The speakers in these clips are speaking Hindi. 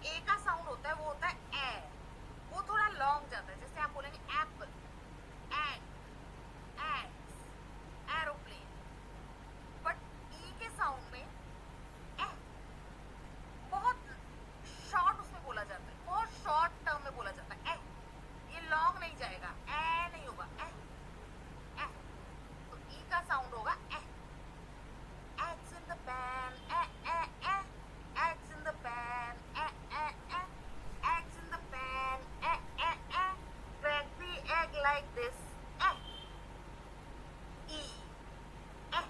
ए का साउंड होता है वो होता है ए, वो थोड़ा लॉन्ग जाता है। जैसे आप बोलेंगे apple, egg, eggs, aeroplane, but E के साउंड में ए बहुत शॉर्ट उसमें बोला जाता है, बहुत शॉर्ट टर्म में बोला जाता है। ए ये लॉन्ग नहीं जाएगा, ए नहीं होगा, ए। तो ई का साउंड होगा ए। Eggs in the pan, eggs in the pan, eggs in the pan, crack the egg like this, e, eh.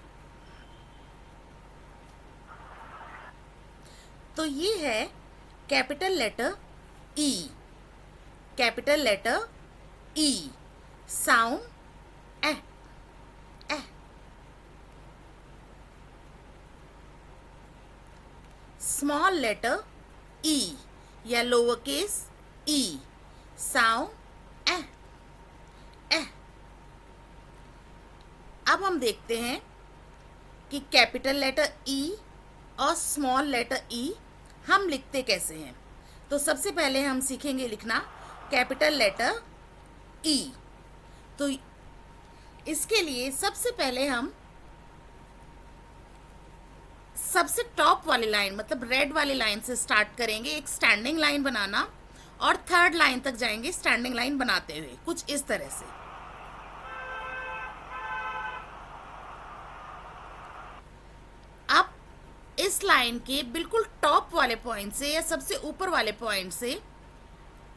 तो ये है कैपिटल लेटर ई, कैपिटल लेटर ई, साउंड ए, ए। स्मॉल लेटर ई या लोअर केस ई, साउंड ए, ए। अब हम देखते हैं कि कैपिटल लेटर ई और स्मॉल लेटर ई हम लिखते कैसे हैं। तो सबसे पहले हम सीखेंगे लिखना कैपिटल लेटर ई। तो इसके लिए सबसे पहले हम सबसे टॉप वाली लाइन मतलब रेड वाली लाइन से स्टार्ट करेंगे, एक स्टैंडिंग लाइन बनाना, और थर्ड लाइन तक जाएंगे स्टैंडिंग लाइन बनाते हुए, कुछ इस तरह से। अब इस लाइन के बिल्कुल टॉप वाले पॉइंट से या सबसे ऊपर वाले पॉइंट से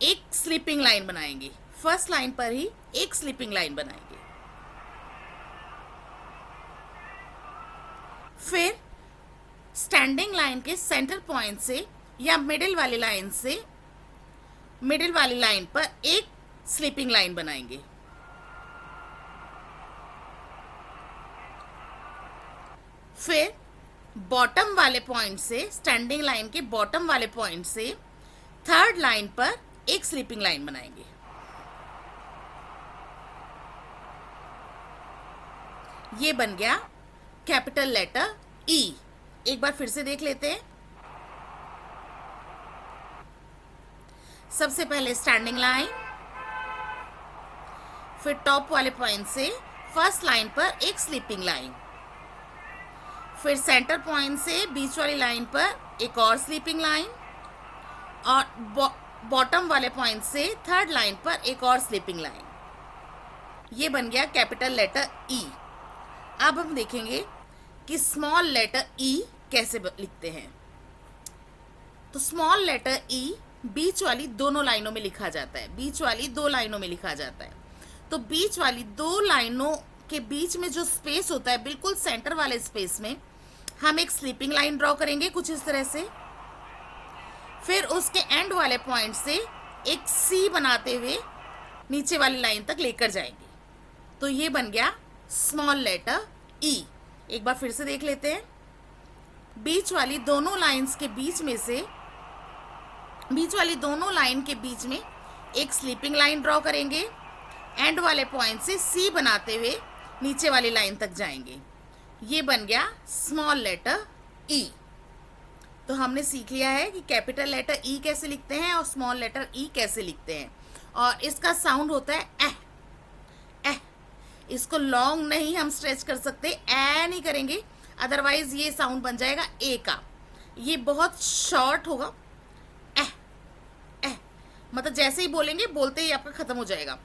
एक स्लीपिंग लाइन बनाएंगे। फर्स्ट लाइन पर ही एक स्लीपिंग लाइन बनाएंगे। फिर स्टैंडिंग लाइन के सेंटर पॉइंट से या मिडिल वाली लाइन से मिडिल वाली लाइन पर एक स्लीपिंग लाइन बनाएंगे। फिर बॉटम वाले पॉइंट से स्टैंडिंग लाइन के बॉटम वाले पॉइंट से थर्ड लाइन पर एक स्लीपिंग लाइन बनाएंगे। ये बन गया कैपिटल लेटर ई। एक बार फिर से देख लेते हैं। सबसे पहले स्टैंडिंग लाइन, फिर टॉप वाले पॉइंट से फर्स्ट लाइन पर एक स्लीपिंग लाइन, फिर सेंटर पॉइंट से बीच वाली लाइन पर एक और स्लीपिंग लाइन, और बॉटम वाले पॉइंट से थर्ड लाइन पर एक और स्लीपिंग लाइन। ये बन गया कैपिटल लेटर ई। अब हम देखेंगे कि स्मॉल लेटर ई कैसे लिखते हैं। तो स्मॉल लेटर ई बीच वाली दोनों लाइनों में लिखा जाता है, बीच वाली दो लाइनों में लिखा जाता है। तो बीच वाली दो लाइनों के बीच में जो स्पेस होता है, बिल्कुल सेंटर वाले स्पेस में हम एक स्लीपिंग लाइन ड्रॉ करेंगे कुछ इस तरह से। फिर उसके एंड वाले पॉइंट से एक सी बनाते हुए नीचे वाली लाइन तक लेकर जाएंगे। तो ये बन गया स्मॉल लेटर ई। एक बार फिर से देख लेते हैं। बीच वाली दोनों लाइंस के बीच में से बीच वाली दोनों लाइन के बीच में एक स्लीपिंग लाइन ड्रॉ करेंगे, एंड वाले पॉइंट से सी बनाते हुए नीचे वाली लाइन तक जाएंगे। ये बन गया स्मॉल लेटर ई। तो हमने सीख लिया है कि कैपिटल लेटर ई कैसे लिखते हैं और स्मॉल लेटर ई कैसे लिखते हैं। और इसका साउंड होता है एह, एह। इसको लॉन्ग नहीं हम स्ट्रेच कर सकते, ए नहीं करेंगे, अदरवाइज ये साउंड बन जाएगा ए का। ये बहुत शॉर्ट होगा, एह, एह। मतलब जैसे ही बोलेंगे बोलते ही आपका खत्म हो जाएगा।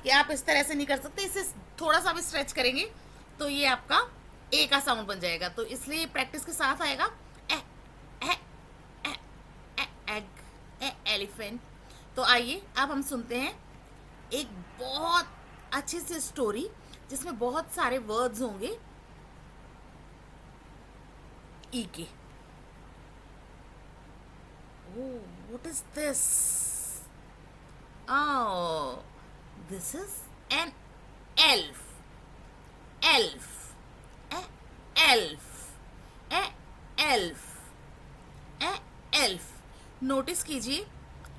कि आप इस तरह से नहीं कर सकते, इसे थोड़ा सा भी स्ट्रेच करेंगे तो ये आपका ए का साउंड बन जाएगा। तो इसलिए प्रैक्टिस के साथ आएगा ए, ए, ए, ए, एग, ए, एलिफेंट। तो आइए अब हम सुनते हैं एक बहुत अच्छी सी स्टोरी जिसमें बहुत सारे वर्ड्स होंगे ई के। Oh, what is this? Oh, this is an elf. Elf. A elf. A elf. A elf. Notice कीजिए,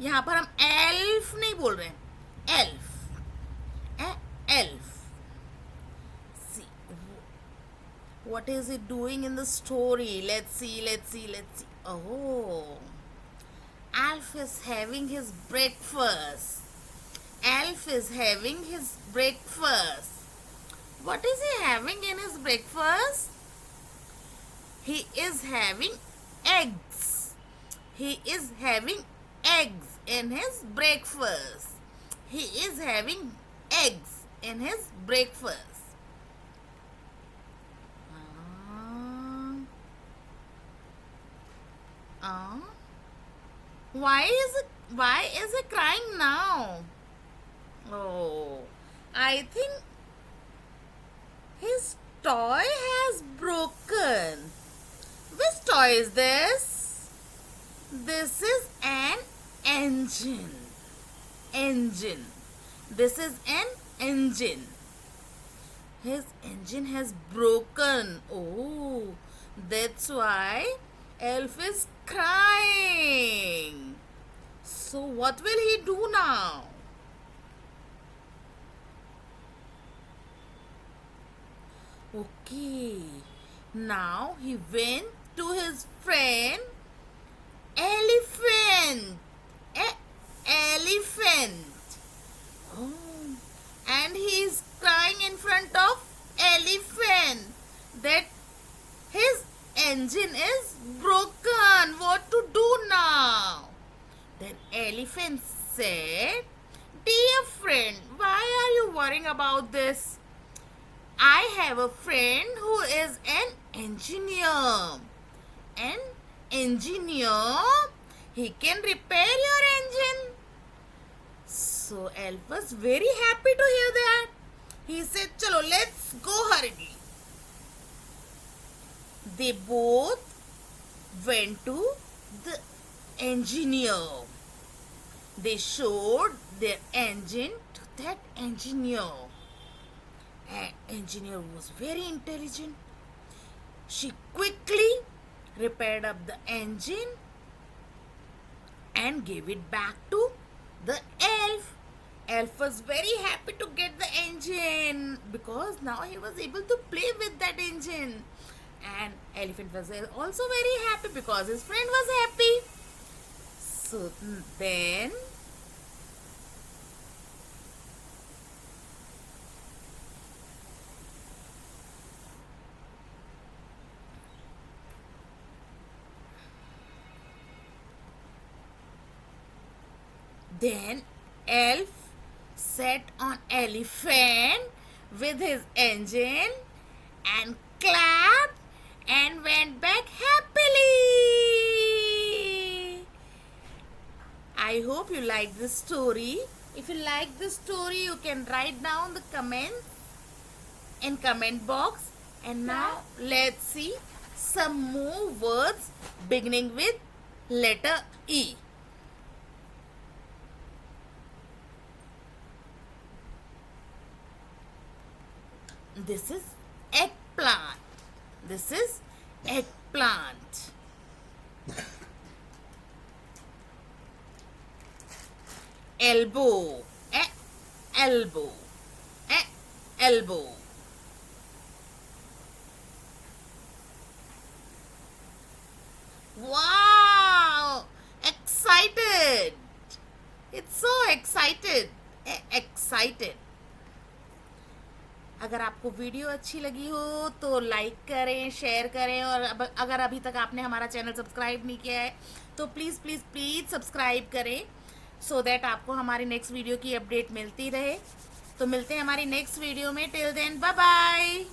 यहाँ पर हम elf नहीं बोल रहे हैं, elf. A elf. See, what is it doing in the story? Let's see. Oh, Alf is having his breakfast. Alf is having his breakfast. What is he having in his breakfast? He is having eggs. He is having eggs in his breakfast. He is having eggs in his breakfast. Uh, why is he crying now? Oh, I think his toy has broken. Which toy is this? This is an engine. Engine. This is an engine. His engine has broken. Oh, that's why Elf is crying. So what will he do now? Okay. Now he went to his friend Elephant. Elephant. Oh. And he is crying in front of Elephant that his engine is broken. What to do now? Then Elephant said, "Dear friend, why are you worrying about this? I have a friend who is an engineer. An engineer, he can repair your engine." So Elf was very happy to hear that. He said, "Chalo, let's go hurriedly." They both went to the engineer. They showed their engine to that engineer. Engineer was very intelligent. She quickly repaired up the engine and gave it back to the elf. Elf was very happy to get the engine because now he was able to play with that engine. And Elephant was also very happy because his friend was happy. So then Elf sat on Elephant with his engine and clapped and went back happily. I hope you like this story. If you like this story, you can write down the comments in comment box. And now let's see some more words beginning with letter E. This is eggplant. This is eggplant. Elbow. Elbow. Elbow. Wow! Excited. It's so excited. Excited. अगर आपको वीडियो अच्छी लगी हो तो लाइक करें, शेयर करें, और अगर अभी तक आपने हमारा चैनल सब्सक्राइब नहीं किया है तो प्लीज़ प्लीज़ प्लीज़ सब्सक्राइब करें सो दैट आपको हमारी नेक्स्ट वीडियो की अपडेट मिलती रहे। तो मिलते हैं हमारी नेक्स्ट वीडियो में। Till then bye bye.